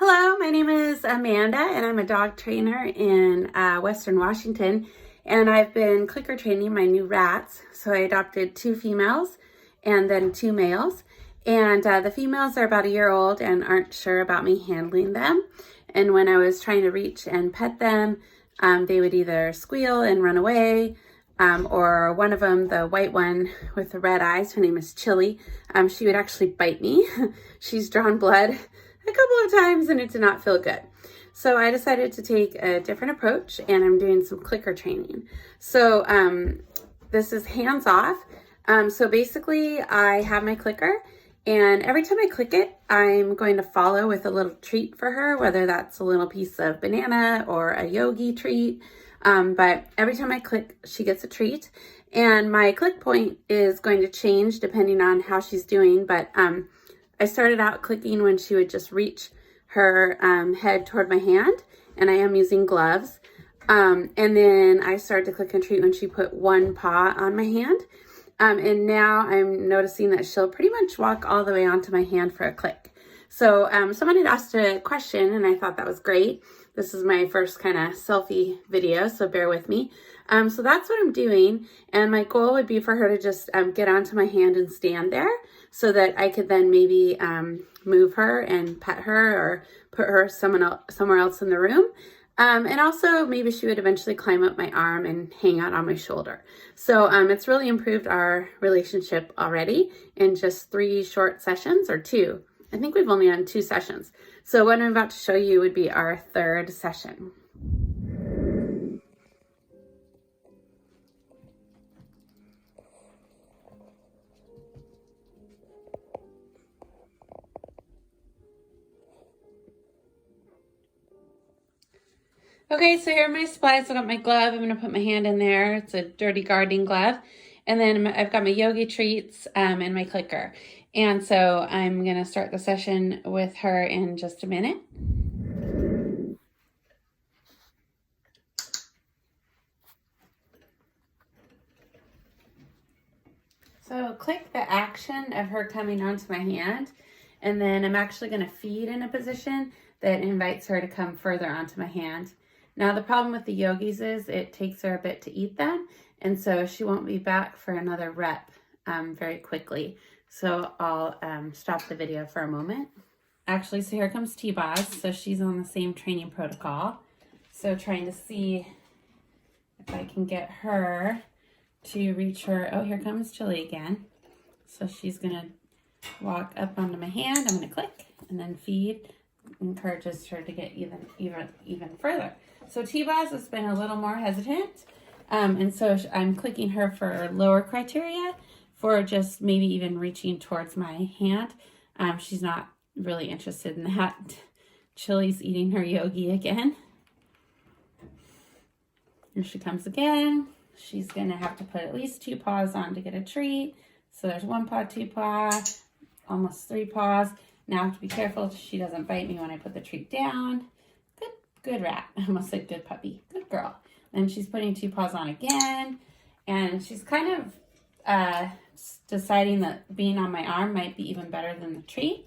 Hello, my name is Amanda and I'm a dog trainer in Western Washington, and I've been clicker training my new rats. So I adopted 2 females and then 2 males, and the females are about a year old and aren't sure about me handling them. And when I was trying to reach and pet them, they would either squeal and run away, or one of them, the white one with the red eyes, her name is Chili, she would actually bite me. She's drawn blood a couple of times and it did not feel good. So I decided to take a different approach, and I'm doing some clicker training. So this is hands off. So basically I have my clicker, and every time I click it, I'm going to follow with a little treat for her, whether that's a little piece of banana or a yogi treat. But every time I click, she gets a treat. And my click point is going to change depending on how she's doing. But I started out clicking when she would just reach her head toward my hand, and I am using gloves. And then I started to click and treat when she put one paw on my hand. And now I'm noticing that she'll pretty much walk all the way onto my hand for a click. So someone had asked a question, and I thought that was great. This is my first kind of selfie video, so bear with me. So that's what I'm doing, and my goal would be for her to just get onto my hand and stand there, so that I could then maybe move her and pet her or put her somewhere else in the room. And also maybe she would eventually climb up my arm and hang out on my shoulder. So it's really improved our relationship already in just 3 short sessions, or 2. I think we've only done 2 sessions. So what I'm about to show you would be our 3rd session. Okay, so here are my supplies. I got my glove. I'm going to put my hand in there. It's a dirty gardening glove. And then I've got my yogi treats and my clicker. And so I'm going to start the session with her in just a minute. So click the action of her coming onto my hand, and then I'm actually going to feed in a position that invites her to come further onto my hand. Now the problem with the yogis is it takes her a bit to eat them, and so she won't be back for another rep very quickly. So I'll stop the video for a moment. Actually, so here comes T-Boz. So she's on the same training protocol. So trying to see if I can get her to reach her. Oh, here comes Chili again. So she's gonna walk up onto my hand. I'm gonna click and then feed. Encourages her to get even further. So T-Boz has been a little more hesitant, and so I'm clicking her for lower criteria for just maybe even reaching towards my hand. She's not really interested in that. Chili's eating her yogi again. Here she comes again. She's gonna have to put at least 2 paws on to get a treat. So there's 1 paw, 2 paw, almost 3 paws. Now I have to be careful she doesn't bite me when I put the treat down. Good rat. I almost said good puppy. Good girl. Then she's putting 2 paws on again. And she's kind of deciding that being on my arm might be even better than the treat.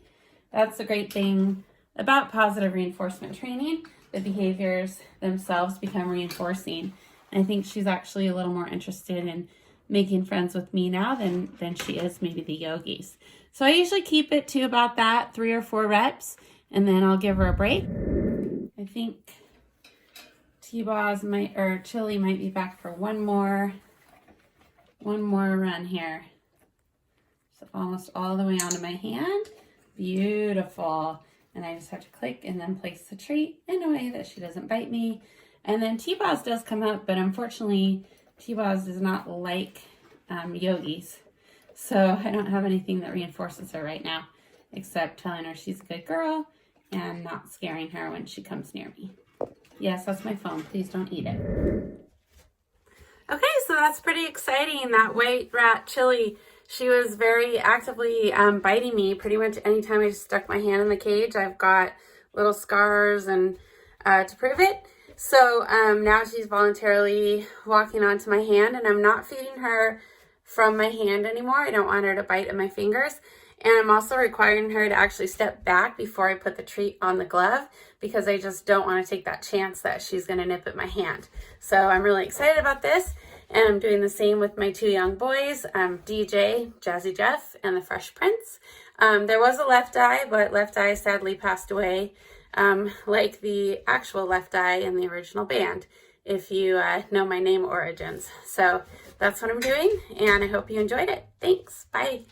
That's the great thing about positive reinforcement training. The behaviors themselves become reinforcing. And I think she's actually a little more interested in making friends with me now than she is maybe the yogis. So I usually keep it to about that 3 or 4 reps, and then I'll give her a break. I think T-Boz or Chili might be back for one more run here. So almost all the way onto my hand. Beautiful. And I just have to click and then place the treat in a way that she doesn't bite me. And then T-Boz does come up, but unfortunately T-Boz does not like yogis. So I don't have anything that reinforces her right now, except telling her she's a good girl and not scaring her when she comes near me. Yes, that's my phone. Please don't eat it. Okay, so that's pretty exciting. That white rat Chili, she was very actively biting me pretty much anytime I stuck my hand in the cage. I've got little scars and to prove it. So now she's voluntarily walking onto my hand, and I'm not feeding her from my hand anymore. I don't want her to bite at my fingers. And I'm also requiring her to actually step back before I put the treat on the glove, because I just don't want to take that chance that she's going to nip at my hand. So I'm really excited about this. And I'm doing the same with my two young boys, DJ, Jazzy Jeff, and the Fresh Prince. There was a Left Eye, but Left Eye sadly passed away, like the actual Left Eye in the original band, if you know my name origins. So that's what I'm doing, and I hope you enjoyed it. Thanks. Bye.